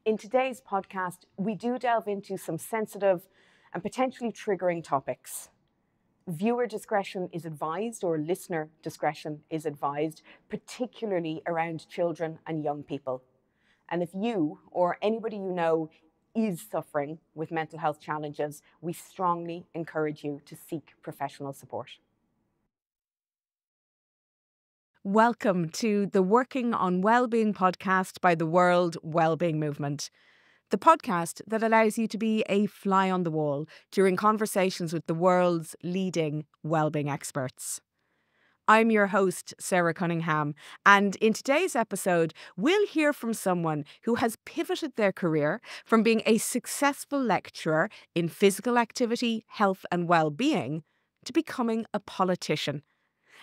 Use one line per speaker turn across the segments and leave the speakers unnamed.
In today's podcast, we do delve into some sensitive and potentially triggering topics. Viewer discretion is advised, or listener discretion is advised, particularly around children and young people. And if you or anybody you know is suffering with mental health challenges, we strongly encourage you to seek professional support. Welcome to the Working on Wellbeing podcast by the World Wellbeing Movement, the podcast that allows you to be a fly on the wall during conversations with the world's leading wellbeing experts. I'm your host, Sarah Cunningham, and in today's episode, we'll hear from someone who has pivoted their career from being a successful lecturer in physical activity, health and well-being to becoming a politician.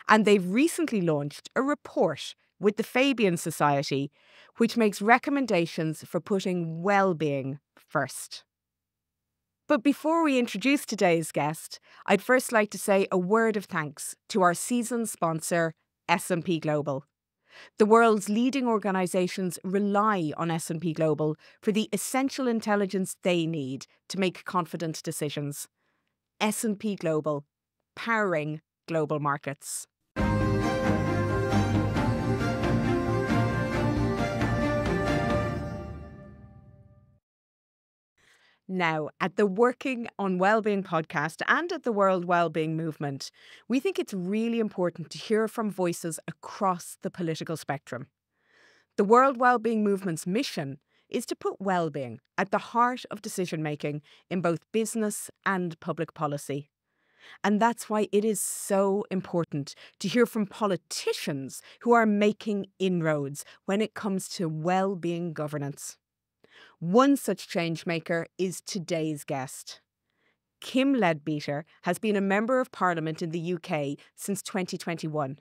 And they've recently launched a report with the Fabian Society, which makes recommendations for putting well-being first. But before we introduce today's guest, I'd first like to say a word of thanks to our season sponsor, S&P Global. The world's leading organisations rely on S&P Global for the essential intelligence they need to make confident decisions. S&P Global, powering global markets. Now, at the Working on Wellbeing podcast and at the World Wellbeing Movement, we think it's really important to hear from voices across the political spectrum. The World Wellbeing Movement's mission is to put wellbeing at the heart of decision-making in both business and public policy. And that's why it is so important to hear from politicians who are making inroads when it comes to well-being governance. One such changemaker is today's guest. Kim Leadbeater has been a Member of Parliament in the UK since 2021.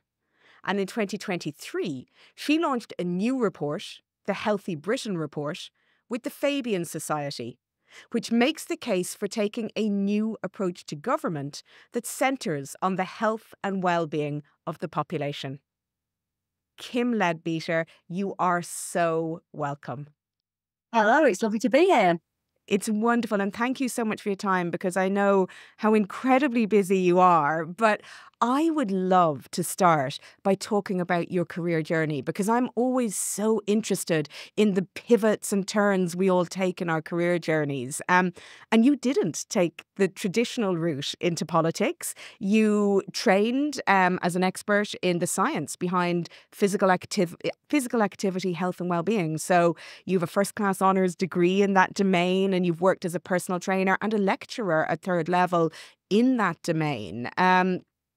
And in 2023, she launched a new report, the Healthy Britain Report, with the Fabian Society, which makes the case for taking a new approach to government that centres on the health and well-being of the population. Kim Leadbeater, you are so welcome.
Hello, it's lovely to be here.
It's wonderful, and thank you so much for your time, because I know how incredibly busy you are, but I would love to start by talking about your career journey, because I'm always so interested in the pivots and turns we all take in our career journeys. And you didn't take the traditional route into politics. You trained as an expert in the science behind physical activity, health and well-being. So you have a first-class honours degree in that domain, and you've worked as a personal trainer and a lecturer at third level in that domain.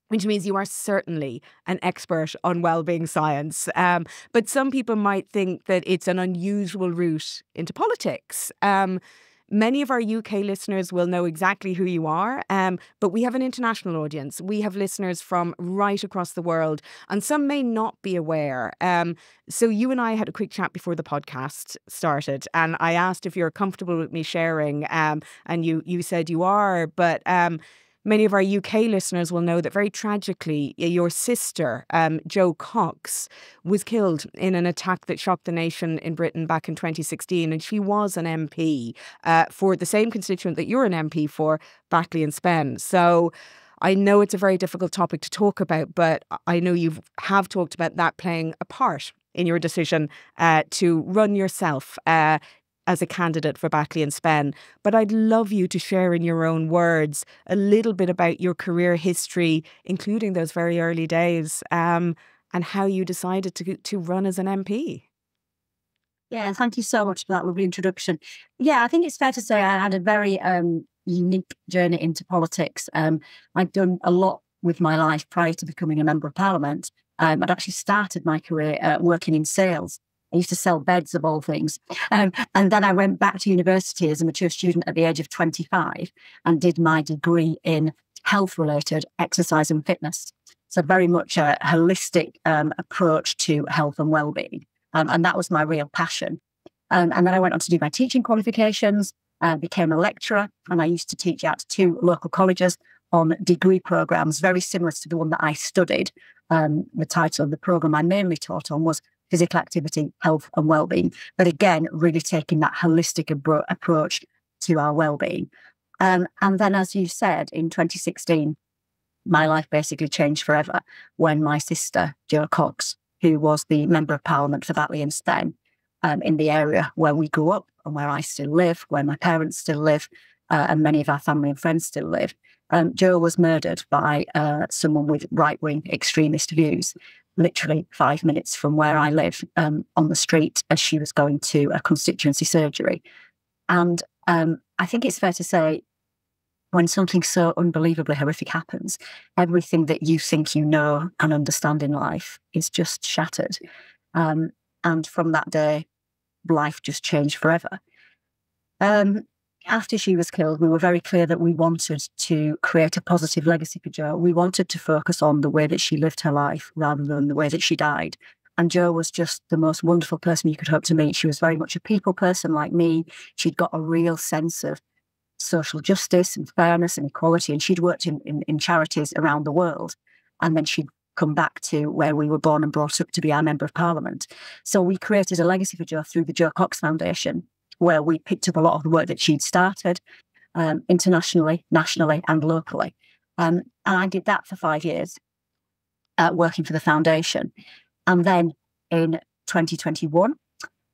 Which means you are certainly an expert on wellbeing science. But some people might think that it's an unusual route into politics. Many of our UK listeners will know exactly who you are, but we have an international audience. We have listeners from right across the world, and some may not be aware. So you and I had a quick chat before the podcast started, and I asked if you're comfortable with me sharing, and you said you are, but many of our UK listeners will know that very tragically, your sister, Jo Cox, was killed in an attack that shocked the nation in Britain back in 2016. And she was an MP for the same constituent that you're an MP for, Batley and Spen. So I know it's a very difficult topic to talk about, but I know you have talked about that playing a part in your decision to run yourself as a candidate for Batley and Spen. But I'd love you to share in your own words a little bit about your career history, including those very early days, and how you decided to run as an MP.
Yeah, thank you so much for that lovely introduction. Yeah, I think it's fair to say I had a very unique journey into politics. I'd done a lot with my life prior to becoming a Member of Parliament. I'd actually started my career working in sales. I used to sell beds, of all things. And then I went back to university as a mature student at the age of 25 and did my degree in health-related exercise and fitness. So very much a holistic approach to health and well-being. And that was my real passion. And then I went on to do my teaching qualifications, became a lecturer, and I used to teach at 2 local colleges on degree programmes, very similar to the one that I studied. The title of the programme I mainly taught on was physical activity, health and well-being. But again, really taking that holistic approach to our well-being. And then, as you said, in 2016, my life basically changed forever when my sister, Jo Cox, who was the Member of Parliament for Batley and Spen, in the area where we grew up and where I still live, where my parents still live, and many of our family and friends still live. Jo was murdered by someone with right-wing extremist views, literally 5 minutes from where I live, on the street as she was going to a constituency surgery. And I think it's fair to say, when something so unbelievably horrific happens, everything that you think you know and understand in life is just shattered. And from that day, life just changed forever. After she was killed, we were very clear that we wanted to create a positive legacy for Jo. We wanted to focus on the way that she lived her life rather than the way that she died. And Jo was just the most wonderful person you could hope to meet. She was very much a people person like me. She'd got a real sense of social justice and fairness and equality. And she'd worked in charities around the world. And then she'd come back to where we were born and brought up to be our Member of Parliament. So we created a legacy for Jo through the Jo Cox Foundation, where we picked up a lot of the work that she'd started, internationally, nationally and locally. And I did that for 5 years, working for the foundation. And then in 2021,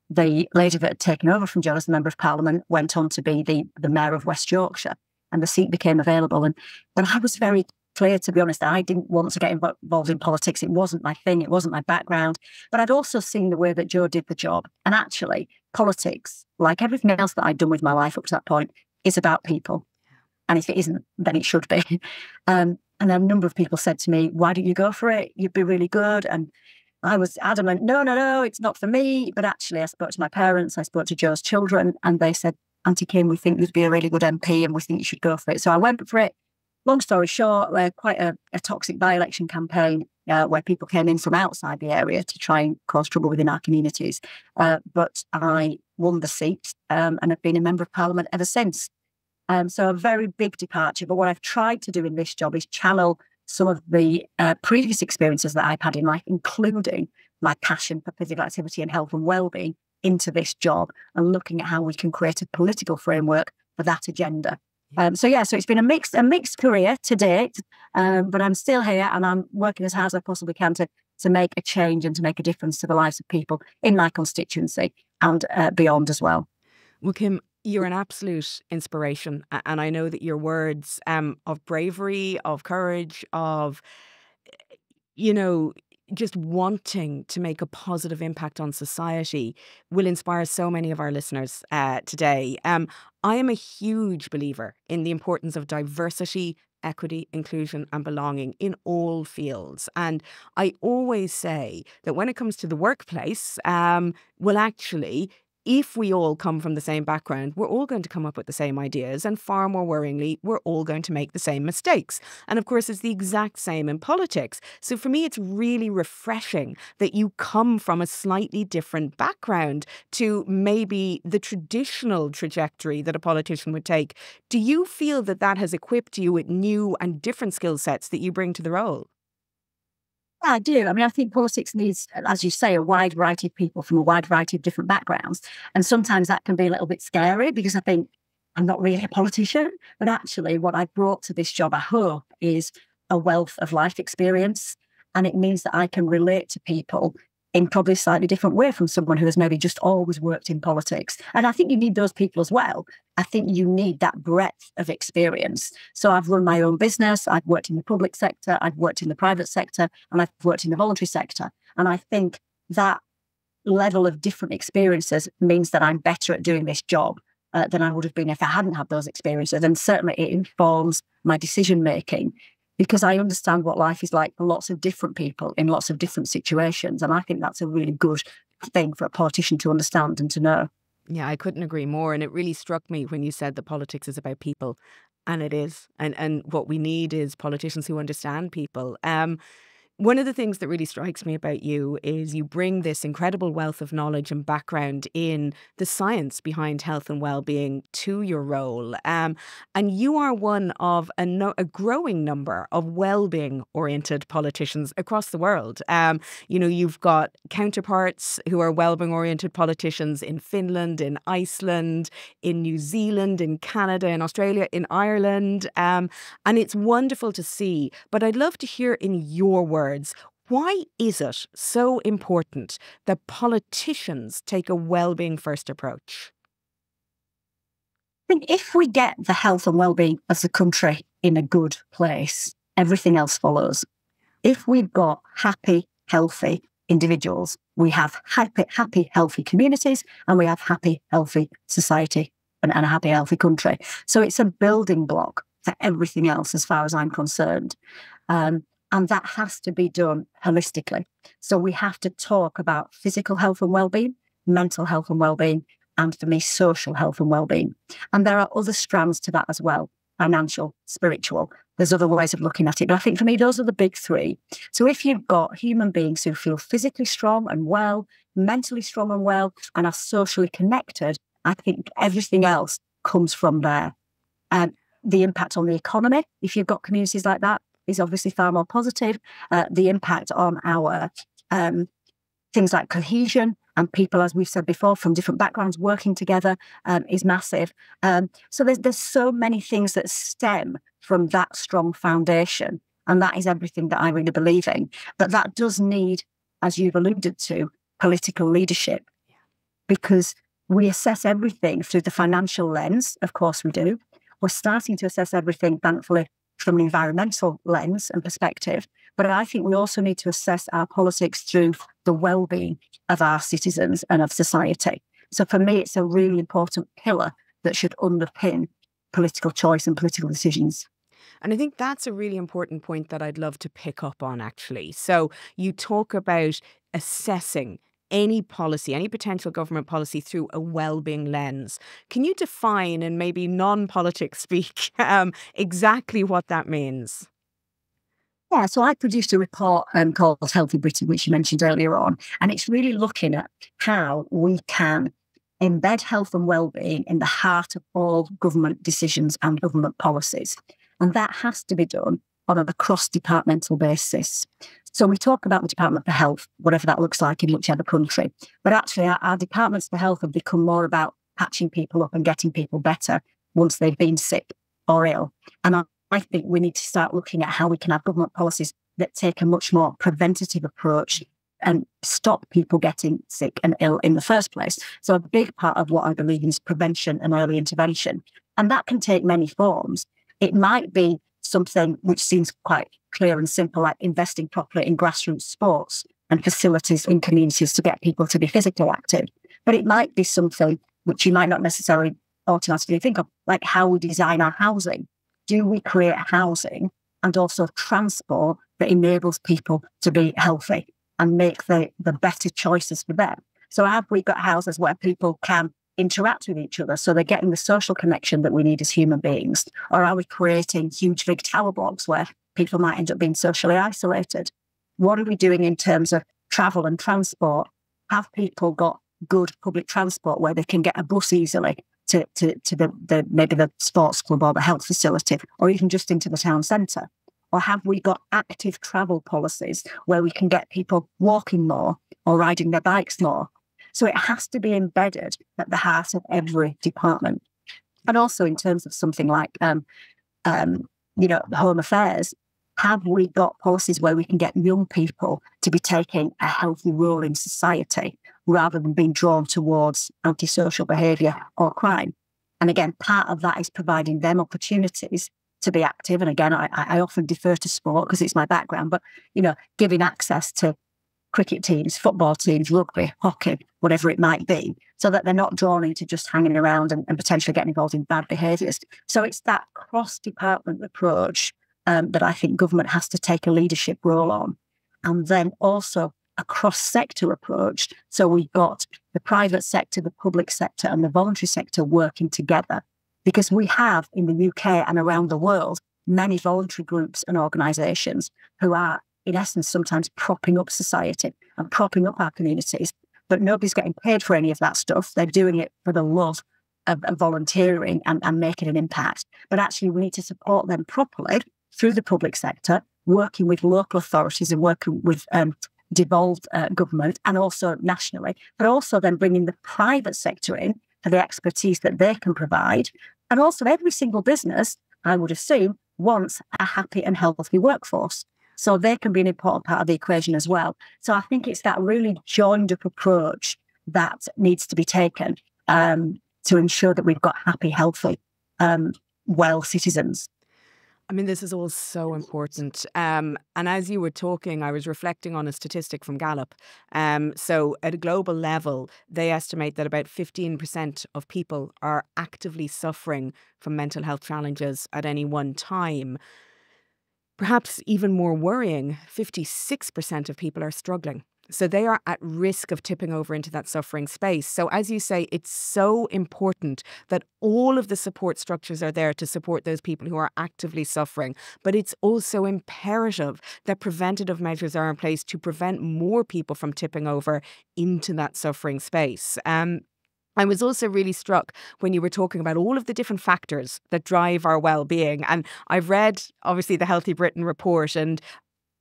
the lady that had taken over from Jo as the Member of Parliament went on to be the Mayor of West Yorkshire, and the seat became available. And I was very clear, to be honest, I didn't want to get involved in politics. It wasn't my thing. It wasn't my background. But I'd also seen the way that Jo did the job. And actually, politics, like everything else that I'd done with my life up to that point, is about people. And if it isn't, then it should be. And a number of people said to me, why don't you go for it? You'd be really good. And I was adamant, no, it's not for me. But actually, I spoke to my parents, I spoke to Jo's children, and they said, Auntie Kim, we think you'd be a really good MP and we think you should go for it. So I went for it. Long story short, quite a toxic by-election campaign where people came in from outside the area to try and cause trouble within our communities. But I won the seat and have been a Member of Parliament ever since. So a very big departure. But what I've tried to do in this job is channel some of the previous experiences that I've had in life, including my passion for physical activity and health and well-being, into this job and looking at how we can create a political framework for that agenda. So it's been a mixed career to date, but I'm still here and I'm working as hard as I possibly can to make a change and to make a difference to the lives of people in my constituency and beyond as well.
Well, Kim, you're an absolute inspiration. And I know that your words of bravery, of courage, of, just wanting to make a positive impact on society will inspire so many of our listeners today. I am a huge believer in the importance of diversity, equity, inclusion and belonging in all fields. And I always say that when it comes to the workplace, actually, if we all come from the same background, we're all going to come up with the same ideas, and far more worryingly, we're all going to make the same mistakes. And of course, it's the exact same in politics. So for me, it's really refreshing that you come from a slightly different background to maybe the traditional trajectory that a politician would take. Do you feel that that has equipped you with new and different skill sets that you bring to the role?
I do. I mean, I think politics needs, as you say, a wide variety of people from a wide variety of different backgrounds. And sometimes that can be a little bit scary because I think I'm not really a politician. But actually, what I've brought to this job, I hope, is a wealth of life experience. And it means that I can relate to people in probably a slightly different way from someone who has maybe just always worked in politics. And I think you need those people as well. I think you need that breadth of experience. So I've run my own business, I've worked in the public sector, I've worked in the private sector, and I've worked in the voluntary sector. And I think that level of different experiences means that I'm better at doing this job than I would have been if I hadn't had those experiences. And certainly it informs my decision making, because I understand what life is like for lots of different people in lots of different situations. And I think that's a really good thing for a politician to understand and to know.
Yeah, I couldn't agree more. And it really struck me when you said that politics is about people. And it is. And what we need is politicians who understand people. One of the things that really strikes me about you is you bring this incredible wealth of knowledge and background in the science behind health and well-being to your role. And you are one of a growing number of well-being oriented politicians across the world. You've got counterparts who are well-being oriented politicians in Finland, in Iceland, in New Zealand, in Canada, in Australia, in Ireland. And it's wonderful to see. But I'd love to hear in your words, why is it so important that politicians take a well-being first approach?
I think if we get the health and well-being as a country in a good place, everything else follows. If we've got happy, healthy individuals, we have happy, healthy communities, and we have happy, healthy society and a happy, healthy country. So it's a building block for everything else as far as I'm concerned. And that has to be done holistically. So we have to talk about physical health and well-being, mental health and well-being, and for me, social health and well-being. And there are other strands to that as well, financial, spiritual. There's other ways of looking at it. But I think for me, those are the big three. So if you've got human beings who feel physically strong and well, mentally strong and well, and are socially connected, I think everything else comes from there. And the impact on the economy, if you've got communities like that, is obviously far more positive. The impact on our things like cohesion and people, as we've said before, from different backgrounds working together is massive. So there's so many things that stem from that strong foundation. And that is everything that I really believe in. But that does need, as you've alluded to, political leadership, because we assess everything through the financial lens. Of course we do. We're starting to assess everything, thankfully, from an environmental lens and perspective. But I think we also need to assess our politics through the well-being of our citizens and of society. So for me, it's a really important pillar that should underpin political choice and political decisions.
And I think that's a really important point that I'd love to pick up on, actually. So you talk about assessing any policy, any potential government policy through a well-being lens. Can you define, in maybe non-politics speak, exactly what that means?
Yeah, so I produced a report called Healthy Britain, which you mentioned earlier on, and it's really looking at how we can embed health and well-being in the heart of all government decisions and government policies. And that has to be done on a cross-departmental basis. So we talk about the Department for Health, whatever that looks like in whichever country. But actually, our departments for health have become more about patching people up and getting people better once they've been sick or ill. And I think we need to start looking at how we can have government policies that take a much more preventative approach and stop people getting sick and ill in the first place. So a big part of what I believe in is prevention and early intervention. And that can take many forms. It might be something which seems quite clear and simple, like investing properly in grassroots sports and facilities in communities to get people to be physically active. But it might be something which you might not necessarily automatically think of, like how we design our housing. Do we create housing and also transport that enables people to be healthy and make the better choices for them? So have we got houses where people can interact with each other, so they're getting the social connection that we need as human beings? Or are we creating huge big tower blocks where people might end up being socially isolated? What are we doing in terms of travel and transport? Have people got good public transport where they can get a bus easily to maybe the sports club or the health facility, or even just into the town centre? Or have we got active travel policies where we can get people walking more or riding their bikes more? So it has to be embedded at the heart of every department. And also in terms of something like, home affairs, have we got policies where we can get young people to be taking a healthy role in society rather than being drawn towards antisocial behaviour or crime? And again, part of that is providing them opportunities to be active. And again, I often defer to sport because it's my background, but, giving access to cricket teams, football teams, rugby, hockey, whatever it might be, so that they're not drawn into just hanging around and potentially getting involved in bad behaviours. So it's that cross-department approach that I think government has to take a leadership role on. And then also a cross-sector approach. So we've got the private sector, the public sector and the voluntary sector working together. Because we have in the UK and around the world many voluntary groups and organisations who are in essence, sometimes propping up society and propping up our communities, but nobody's getting paid for any of that stuff. They're doing it for the love of volunteering and making an impact. But actually, we need to support them properly through the public sector, working with local authorities and working with devolved government and also nationally, but also then bringing the private sector in for the expertise that they can provide. And also every single business, I would assume, wants a happy and healthy workforce. So they can be an important part of the equation as well. So I think it's that really joined up approach that needs to be taken to ensure that we've got happy, healthy, well citizens.
I mean, this is all so important. And as you were talking, I was reflecting on a statistic from Gallup. So at a global level, they estimate that about 15% of people are actively suffering from mental health challenges at any one time. Perhaps even more worrying, 56% of people are struggling. So they are at risk of tipping over into that suffering space. So as you say, it's so important that all of the support structures are there to support those people who are actively suffering. But it's also imperative that preventative measures are in place to prevent more people from tipping over into that suffering space. I was also really struck when you were talking about all of the different factors that drive our well-being. And I've read, obviously, the Healthy Britain report, and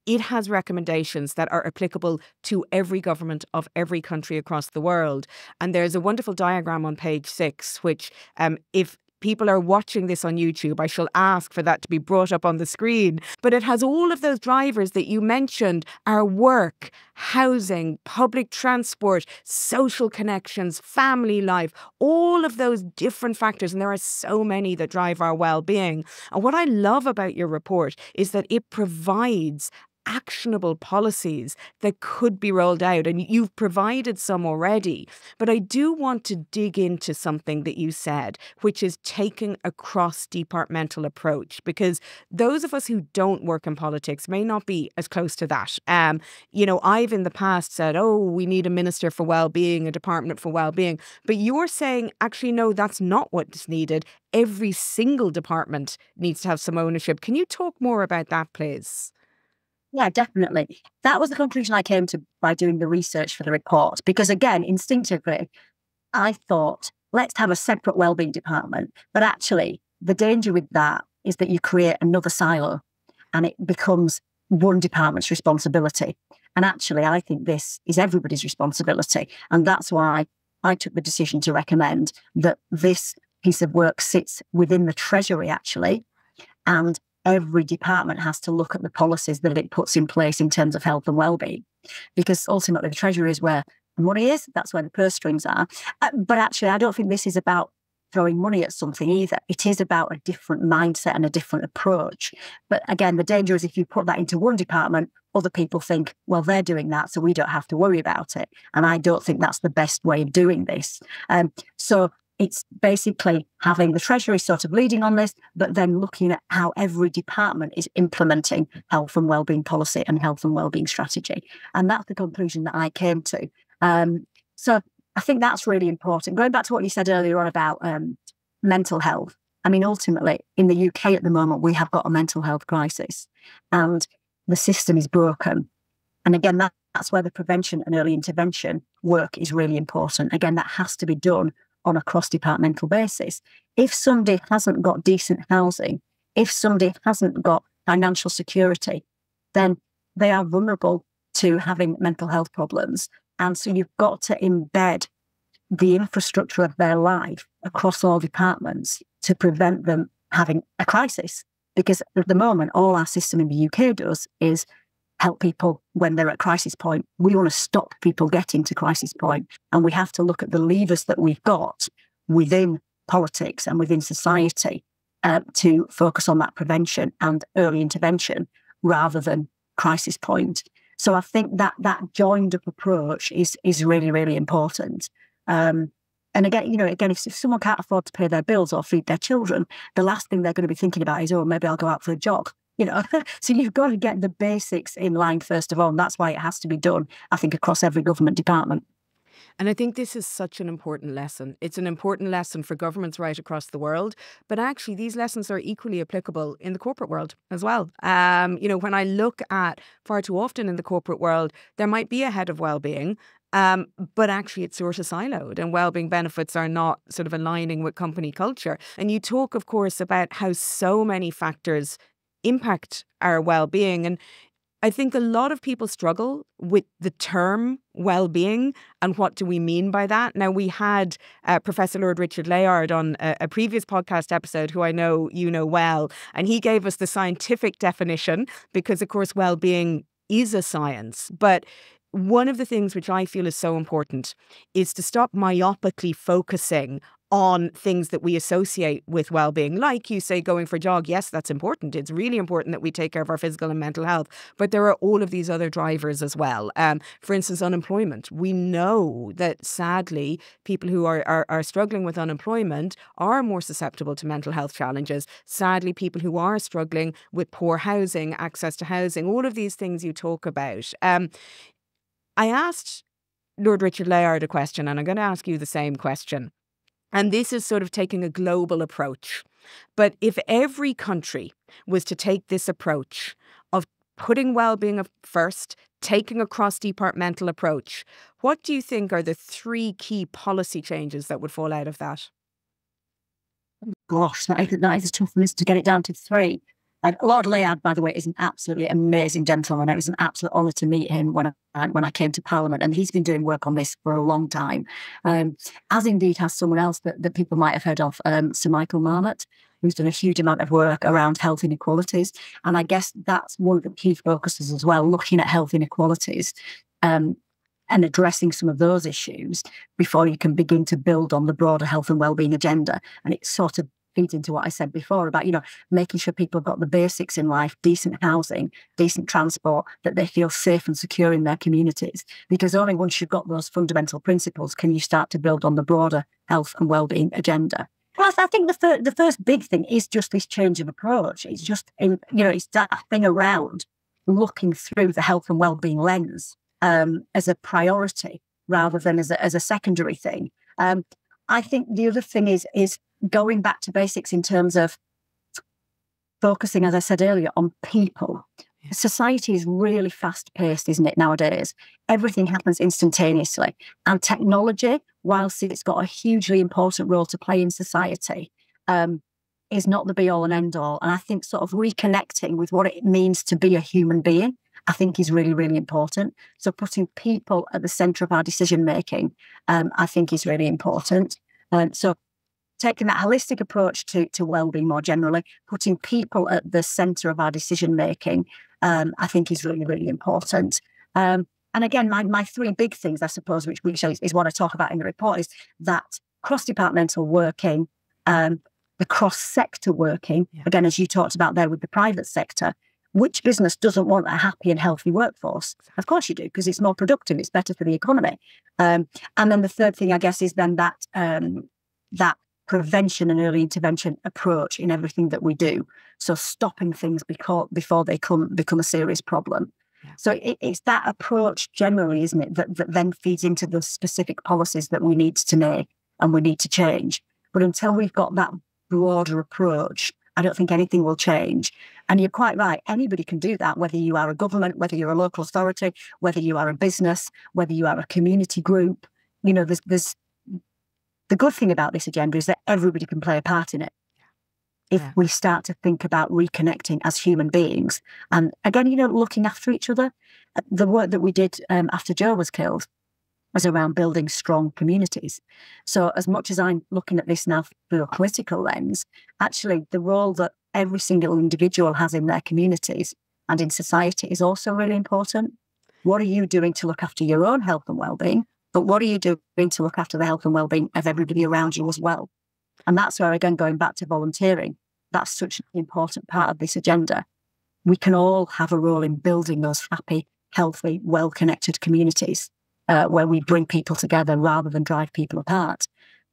it has recommendations that are applicable to every government of every country across the world. And there's a wonderful diagram on page 6, which if people are watching this on YouTube, I shall ask for that to be brought up on the screen. But it has all of those drivers that you mentioned: our work, housing, public transport, social connections, family life, all of those different factors. And there are so many that drive our well-being. And what I love about your report is that it provides actionable policies that could be rolled out. And you've provided some already. But I do want to dig into something that you said, which is taking a cross-departmental approach, because those of us who don't work in politics may not be as close to that. I've in the past said, oh, we need a minister for well-being, a department for well-being. But you're saying, actually, no, that's not what's needed. Every single department needs to have some ownership. Can you talk more about that, please?
Yeah, definitely. That was the conclusion I came to by doing the research for the report. Because again, instinctively, I thought, let's have a separate wellbeing department. But actually, the danger with that is that you create another silo and it becomes one department's responsibility. And actually, I think this is everybody's responsibility. And that's why I took the decision to recommend that this piece of work sits within the Treasury, actually, and every department has to look at the policies that it puts in place in terms of health and well-being, because ultimately the Treasury is where the money is. That's where the purse strings are. But actually, I don't think this is about throwing money at something either. It is about a different mindset and a different approach. But again, the danger is if you put that into one department, other people think, well, they're doing that, so we don't have to worry about it. And I don't think that's the best way of doing this. So it's basically having the Treasury sort of leading on this, but then looking at how every department is implementing health and wellbeing policy and health and wellbeing strategy. And that's the conclusion that I came to. So I think that's really important. Going back to what you said earlier on about mental health, I mean, ultimately, in the UK at the moment, we have got a mental health crisis and the system is broken. And again, that's where the prevention and early intervention work is really important. Again, that has to be done on a cross-departmental basis. If somebody hasn't got decent housing, if somebody hasn't got financial security, then they are vulnerable to having mental health problems. And so you've got to embed the infrastructure of their life across all departments to prevent them having a crisis. Because at the moment, all our system in the UK does is help people when they're at crisis point. We want to stop people getting to crisis point. And we have to look at the levers that we've got within politics and within society to focus on that prevention and early intervention rather than crisis point. So I think that joined up approach is really, really important. And again, if someone can't afford to pay their bills or feed their children, the last thing they're going to be thinking about is, oh, maybe I'll go out for a jog. So you've got to get the basics in line first of all. And that's why it has to be done, I think, across every government department.
And I think this is such an important lesson. It's an important lesson for governments right across the world, but actually these lessons are equally applicable in the corporate world as well. When I look at far too often in the corporate world, there might be a head of well-being, but actually it's sort of siloed and wellbeing benefits are not sort of aligning with company culture. And you talk, of course, about how so many factors impact our well-being. And I think a lot of people struggle with the term well-being and what do we mean by that. Now, we had Professor Lord Richard Layard on a previous podcast episode, who I know you know well, and he gave us the scientific definition because, of course, well-being is a science. But one of the things which I feel is so important is to stop myopically focusing on things that we associate with well-being. Like you say, going for a jog, yes, that's important. It's really important that we take care of our physical and mental health. But there are all of these other drivers as well. For instance, unemployment. We know that sadly, people who are struggling with unemployment are more susceptible to mental health challenges. Sadly, people who are struggling with poor housing, access to housing, all of these things you talk about. I asked Lord Richard Layard a question, and I'm going to ask you the same question. And this is sort of taking a global approach. But if every country was to take this approach of putting well-being first, taking a cross-departmental approach, what do you think are the 3 key policy changes that would fall out of that?
Gosh, that is a tough list to get it down to 3. Lord Layard, by the way, is an absolutely amazing gentleman. It was an absolute honour to meet him when I came to Parliament, and he's been doing work on this for a long time, as indeed has someone else that people might have heard of, Sir Michael Marmot, who's done a huge amount of work around health inequalities. And I guess that's one of the key focuses as well, looking at health inequalities and addressing some of those issues before you can begin to build on the broader health and wellbeing agenda. And it sort of feeds into what I said before about, making sure people have got the basics in life, decent housing, decent transport, that they feel safe and secure in their communities. Because only once you've got those fundamental principles can you start to build on the broader health and wellbeing agenda. Well, I think the first big thing is just this change of approach. It's just, it's that thing around looking through the health and wellbeing lens as a priority rather than as a secondary thing. I think the other thing is going back to basics in terms of focusing, as I said earlier, on people. Yeah. Society is really fast-paced, isn't it, nowadays? Everything happens instantaneously. And technology, whilst it's got a hugely important role to play in society, is not the be-all and end-all. And I think sort of reconnecting with what it means to be a human being, I think is really, really important. So putting people at the centre of our decision-making, I think is really important. So taking that holistic approach to wellbeing more generally, putting people at the centre of our decision-making, I think is really, really important. And again, my 3 big things, I suppose, which is what I talk about in the report, is that cross-departmental working, the cross-sector working, again, as you talked about there with the private sector. Which business doesn't want a happy and healthy workforce? Of course you do, because it's more productive, it's better for the economy. And then the third thing, I guess, is then that prevention and early intervention approach in everything that we do. So stopping things before they become a serious problem. Yeah. So it's that approach generally, isn't it, that then feeds into the specific policies that we need to make and we need to change. But until we've got that broader approach, I don't think anything will change. And you're quite right. Anybody can do that, whether you are a government, whether you're a local authority, whether you are a business, whether you are a community group. There's the good thing about this agenda is that everybody can play a part in it. If we start to think about reconnecting as human beings. And again, looking after each other. The work that we did after Joe was killed was around building strong communities. So as much as I'm looking at this now through a political lens, actually the role that every single individual has in their communities and in society is also really important. What are you doing to look after your own health and wellbeing? But what are you doing to look after the health and wellbeing of everybody around you as well? And that's where, again, going back to volunteering, that's such an important part of this agenda. We can all have a role in building those happy, healthy, well-connected communities where we bring people together rather than drive people apart.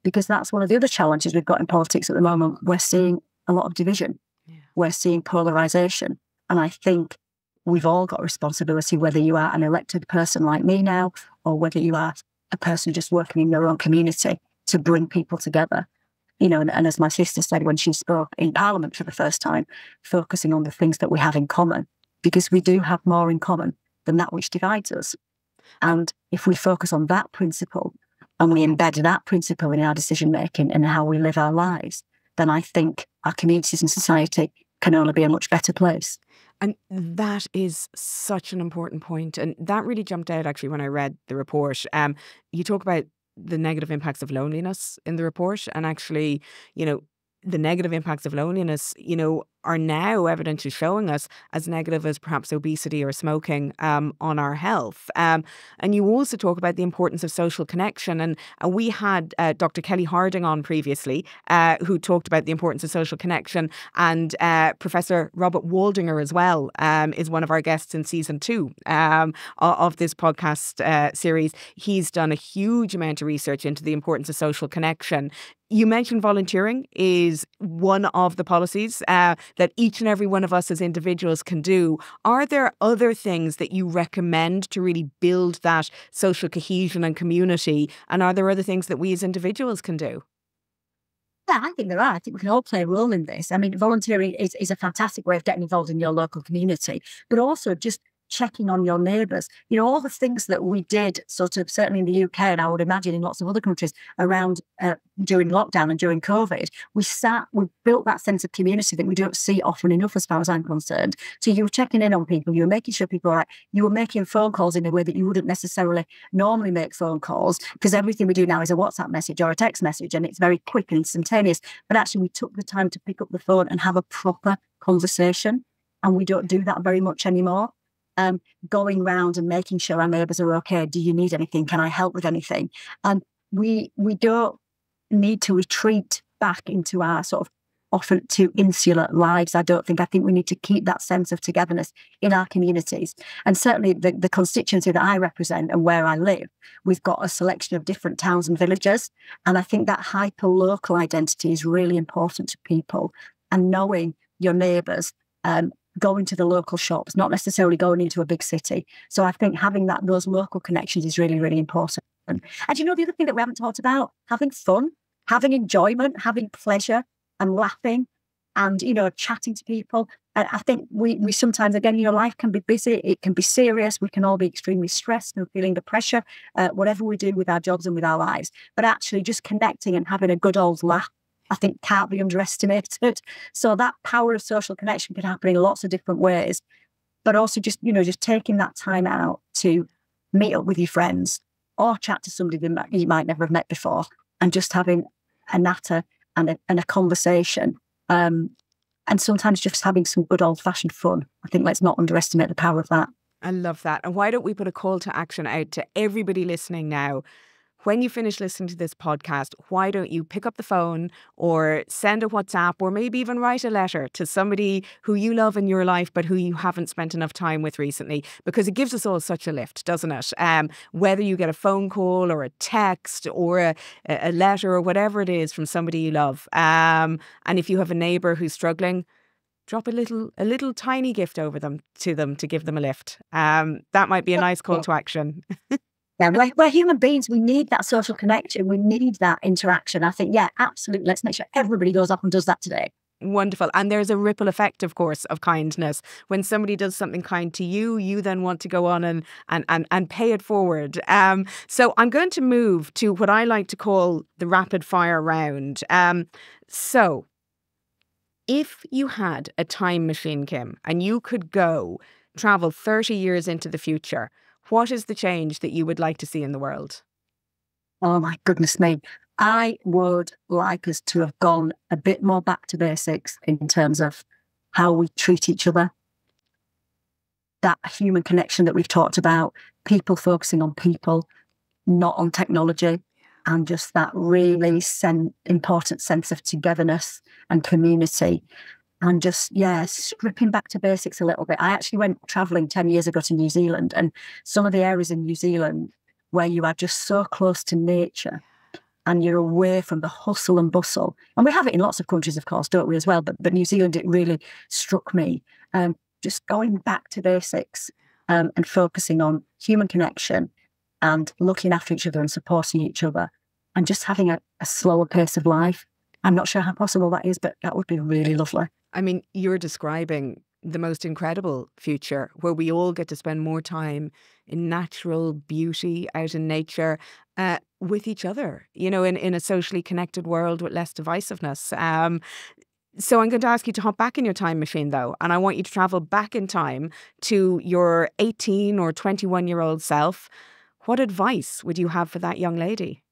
Because that's one of the other challenges we've got in politics at the moment. We're seeing a lot of division. Yeah. We're seeing polarisation. And I think we've all got a responsibility, whether you are an elected person like me now, or whether you are a person just working in your own community to bring people together. And as my sister said when she spoke in Parliament for the first time, focusing on the things that we have in common, because we do have more in common than that which divides us. And if we focus on that principle and we embed that principle in our decision making and how we live our lives, then I think our communities and society can only be a much better place.
And that is such an important point. And that really jumped out actually when I read the report. You talk about the negative impacts of loneliness in the report. And actually, the negative impacts of loneliness, are now evidently showing us as negative as perhaps obesity or smoking on our health. And you also talk about the importance of social connection. And we had Dr. Kelly Harding on previously, who talked about the importance of social connection. And Professor Robert Waldinger as well is one of our guests in season 2 of this podcast series. He's done a huge amount of research into the importance of social connection. You mentioned volunteering is one of the policies that each and every one of us as individuals can do. Are there other things that you recommend to really build that social cohesion and community? And are there other things that we as individuals can do?
Yeah, I think there are. I think we can all play a role in this. I mean, volunteering is a fantastic way of getting involved in your local community, but also just checking on your neighbours. All the things that we did sort of certainly in the UK, and I would imagine in lots of other countries around during lockdown and during COVID, we built that sense of community that we don't see often enough as far as I'm concerned. So you were checking in on people, you were making sure people are right, you were making phone calls in a way that you wouldn't necessarily normally make phone calls, because everything we do now is a WhatsApp message or a text message and it's very quick and instantaneous. But actually we took the time to pick up the phone and have a proper conversation, and we don't do that very much anymore. Going round and making sure our neighbours are okay. Do you need anything? Can I help with anything? And we don't need to retreat back into our sort of often too insular lives. I think we need to keep that sense of togetherness in our communities. And certainly the constituency that I represent and where I live, we've got a selection of different towns and villages. And I think that hyper-local identity is really important to people, and knowing your neighbours, going to the local shops, not necessarily going into a big city. So I think having those local connections is really, really important. And the other thing that we haven't talked about, having fun, having enjoyment, having pleasure and laughing and, chatting to people. And I think we sometimes, again, life can be busy, it can be serious, we can all be extremely stressed and feeling the pressure, whatever we do with our jobs and with our lives. But actually just connecting and having a good old laugh, I think, can't be underestimated. So that power of social connection can happen in lots of different ways, but also just taking that time out to meet up with your friends or chat to somebody that you might never have met before, and just having a natter and a conversation. And sometimes just having some good old-fashioned fun. I think let's not underestimate the power of that.
I love that. And why don't we put a call to action out to everybody listening now? When you finish listening to this podcast, why don't you pick up the phone or send a WhatsApp or maybe even write a letter to somebody who you love in your life but who you haven't spent enough time with recently? Because it gives us all such a lift, doesn't it? Whether you get a phone call or a text or a letter or whatever it is from somebody you love. And if you have a neighbour who's struggling, drop a little tiny gift over to them to give them a lift. That might be a nice call to action.
Yeah, we're human beings. We need that social connection. We need that interaction. I think, yeah, absolutely. Let's make sure everybody goes up and does that today.
Wonderful. And there's a ripple effect, of course, of kindness. When somebody does something kind to you, you then want to go on and pay it forward. So I'm going to move to what I like to call the rapid fire round. So if you had a time machine, Kim, and you could travel 30 years into the future, what is the change that you would like to see in the world?
Oh, my goodness me. I would like us to have gone a bit more back to basics in terms of how we treat each other. That human connection that we've talked about, people focusing on people, not on technology, and just that really important sense of togetherness and community. And just, stripping back to basics a little bit. I actually went travelling 10 years ago to New Zealand, and some of the areas in New Zealand where you are just so close to nature and you're away from the hustle and bustle. And we have it in lots of countries, of course, don't we, as well? But New Zealand, it really struck me. Just going back to basics and focusing on human connection, and looking after each other and supporting each other and just having a slower pace of life. I'm not sure how possible that is, but that would be really lovely.
I mean, you're describing the most incredible future where we all get to spend more time in natural beauty, out in nature, with each other, you know, in a socially connected world with less divisiveness. So I'm going to ask you to hop back in your time machine, though, and I want you to travel back in time to your 18 or 21-year-old self. What advice would you have for that young lady?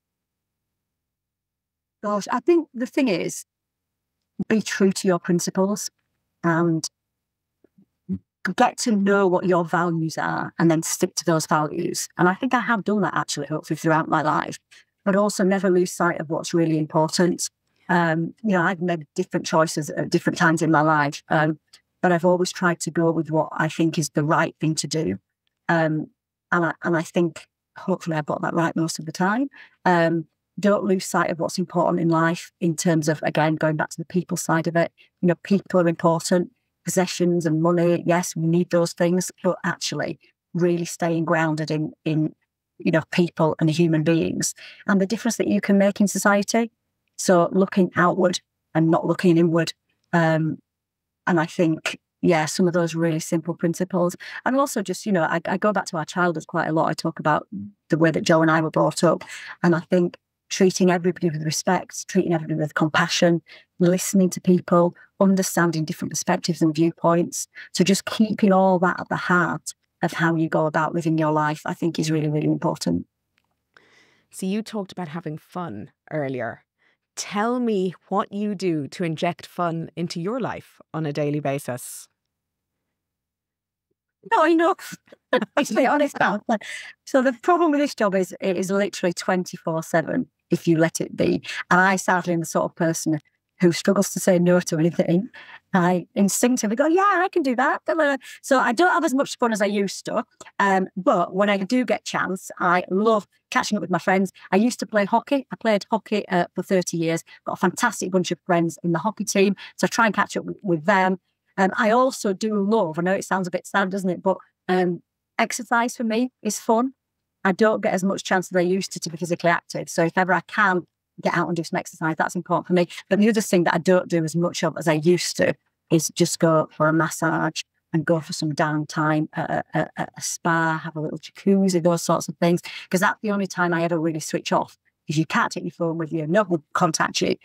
Gosh, I think the thing is, be true to your principles and get to know what your values are and then stick to those values. And I think I have done that actually, hopefully, throughout my life, but also never lose sight of what's really important. You know, I've made different choices at different times in my life, but I've always tried to go with what I think is the right thing to do. And I think hopefully I've got that right most of the time. Don't lose sight of what's important in life in terms of, again, going back to the people side of it. You know, people are important. Possessions and money, yes, we need those things, but actually really staying grounded in you know, people and human beings and the difference that you can make in society. So looking outward and not looking inward. And I think, yeah, some of those really simple principles. And also just, you know, I go back to our childhood quite a lot. I talk about the way that Joe and I were brought up. And I think treating everybody with respect, treating everybody with compassion, listening to people, understanding different perspectives and viewpoints. So just keeping all that at the heart of how you go about living your life, I think is really, really important.
So you talked about having fun earlier. Tell me what you do to inject fun into your life on a daily basis.
Not enough. Let's be honest about that. So the problem with this job is it is literally 24/7 if you let it be. And I sadly am the sort of person who struggles to say no to anything. I instinctively go, yeah, I can do that. So I don't have as much fun as I used to. But when I do get a chance, I love catching up with my friends. I used to play hockey. I played hockey for 30 years. Got a fantastic bunch of friends in the hockey team. So I try and catch up with them. I also do love, I know it sounds a bit sad, doesn't it? But exercise for me is fun. I don't get as much chance as I used to be physically active. So if ever I can get out and do some exercise, that's important for me. But the other thing that I don't do as much of as I used to is just go for a massage and go for some downtime at a spa, have a little jacuzzi, those sorts of things. Because that's the only time I ever really switch off. Because you can't take your phone with you, no one will contact you.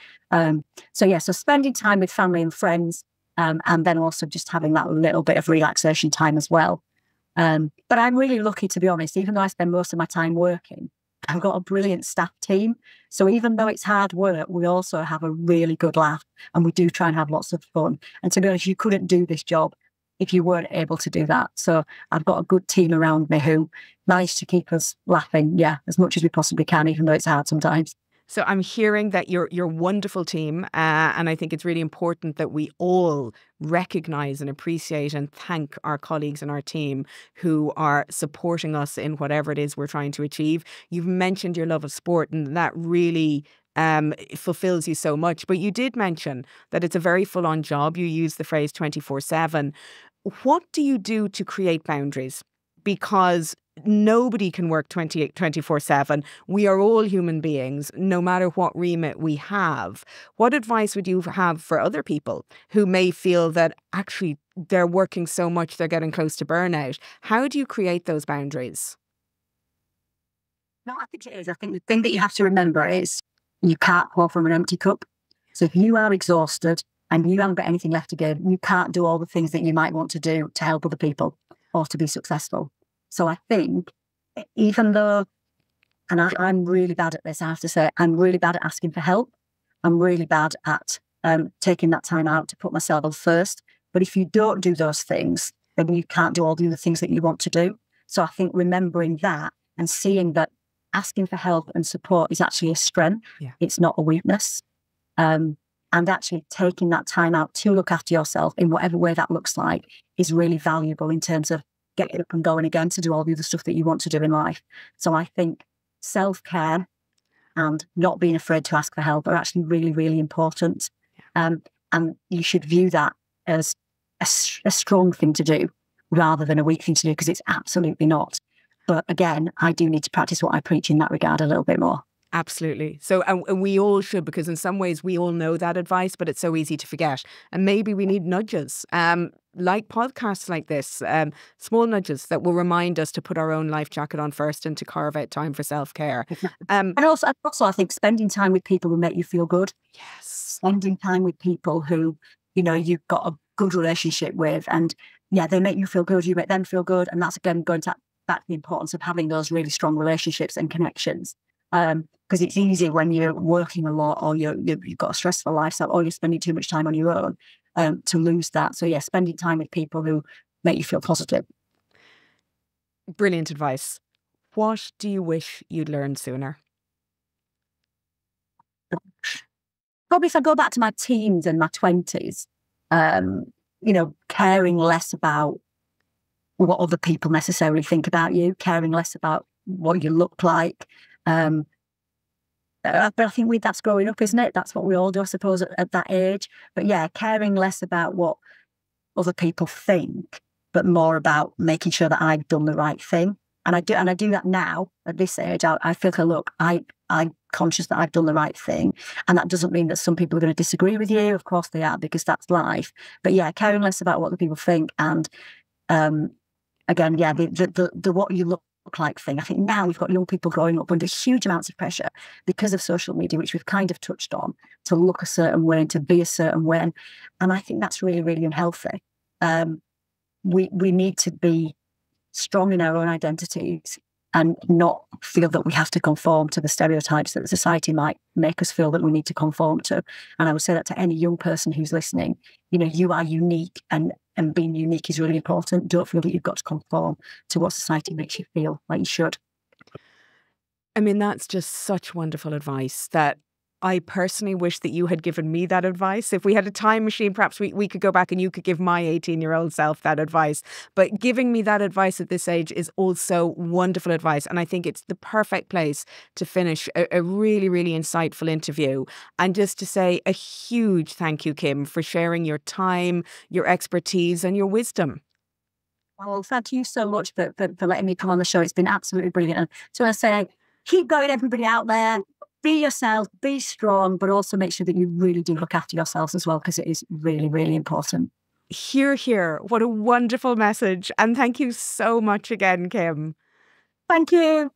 So spending time with family and friends, and then also just having that little bit of relaxation time as well. But I'm really lucky, to be honest, even though I spend most of my time working, I've got a brilliant staff team. So even though it's hard work, we also have a really good laugh and we do try and have lots of fun. And to be honest, you couldn't do this job if you weren't able to do that. So I've got a good team around me who manage to keep us laughing, as much as we possibly can, even though it's hard sometimes.
So I'm hearing that you're a wonderful team, and I think it's really important that we all recognise and appreciate and thank our colleagues and our team who are supporting us in whatever it is we're trying to achieve. You've mentioned your love of sport, and that really fulfills you so much. But you did mention that it's a very full-on job. You use the phrase 24/7. What do you do to create boundaries? Because nobody can work 24/7. We are all human beings, no matter what remit we have. What advice would you have for other people who may feel that actually they're working so much they're getting close to burnout? How do you create those boundaries?
No, I think it is. I think the thing that you have to remember is you can't pour from an empty cup. So if you are exhausted and you haven't got anything left to give, you can't do all the things that you might want to do to help other people or to be successful. So I think even though, and I'm really bad at this, I have to say, I'm really bad at asking for help. I'm really bad at taking that time out to put myself first. But if you don't do those things, then you can't do all the other things that you want to do. So I think remembering that and seeing that asking for help and support is actually a strength. Yeah. It's not a weakness. And actually taking that time out to look after yourself in whatever way that looks like is really valuable in terms of getting up and going again to do all the other stuff that you want to do in life. So I think self-care and not being afraid to ask for help are actually really, really important. And you should view that as a strong thing to do rather than a weak thing to do, because it's absolutely not. But again, I do need to practice what I preach in that regard a little bit more.
Absolutely. So, and we all should, because in some ways we all know that advice, but it's so easy to forget. And maybe we need nudges, like podcasts like this, small nudges that will remind us to put our own life jacket on first and to carve out time for self-care.
And also, I think spending time with people will make you feel good.
Yes.
Spending time with people who, you know, you've got a good relationship with, and yeah, they make you feel good, you make them feel good. And that's again going back to the importance of having those really strong relationships and connections. Because it's easy when you're working a lot, or you've got a stressful lifestyle, or you're spending too much time on your own, to lose that. So yeah, spending time with people who make you feel positive.
Brilliant advice. What do you wish you'd learned sooner?
Probably if I go back to my teens and my 20s, you know, caring less about what other people necessarily think about you, caring less about what you look like. But I think that's growing up, isn't it? That's what we all do, I suppose, at that age. But yeah, caring less about what other people think, but more about making sure that I've done the right thing. And I do that now at this age. I feel like, look, I'm conscious that I've done the right thing. And that doesn't mean that some people are going to disagree with you. Of course they are, because that's life. But yeah, caring less about what the people think. And again, yeah, the what you look like thing. I think now we've got young people growing up under huge amounts of pressure because of social media, which we've kind of touched on, to look a certain way and to be a certain way. And I think that's really, really unhealthy. We need to be strong in our own identities and not feel that we have to conform to the stereotypes that society might make us feel that we need to conform to. And I would say that to any young person who's listening, you know, you are unique, and being unique is really important. Don't feel that you've got to conform to what society makes you feel like you should.
I mean, that's just such wonderful advice that I personally wish that you had given me that advice. If we had a time machine, perhaps we could go back and you could give my 18-year-old self that advice. But giving me that advice at this age is also wonderful advice. And I think it's the perfect place to finish a really, really insightful interview. And just to say a huge thank you, Kim, for sharing your time, your expertise and your wisdom.
Well, thank you so much for letting me come on the show. It's been absolutely brilliant. And so I say, keep going, everybody out there. Be yourself, be strong, but also make sure that you really do look after yourselves as well, because it is really, really important.
Hear, hear. What a wonderful message. And thank you so much again, Kim.
Thank you.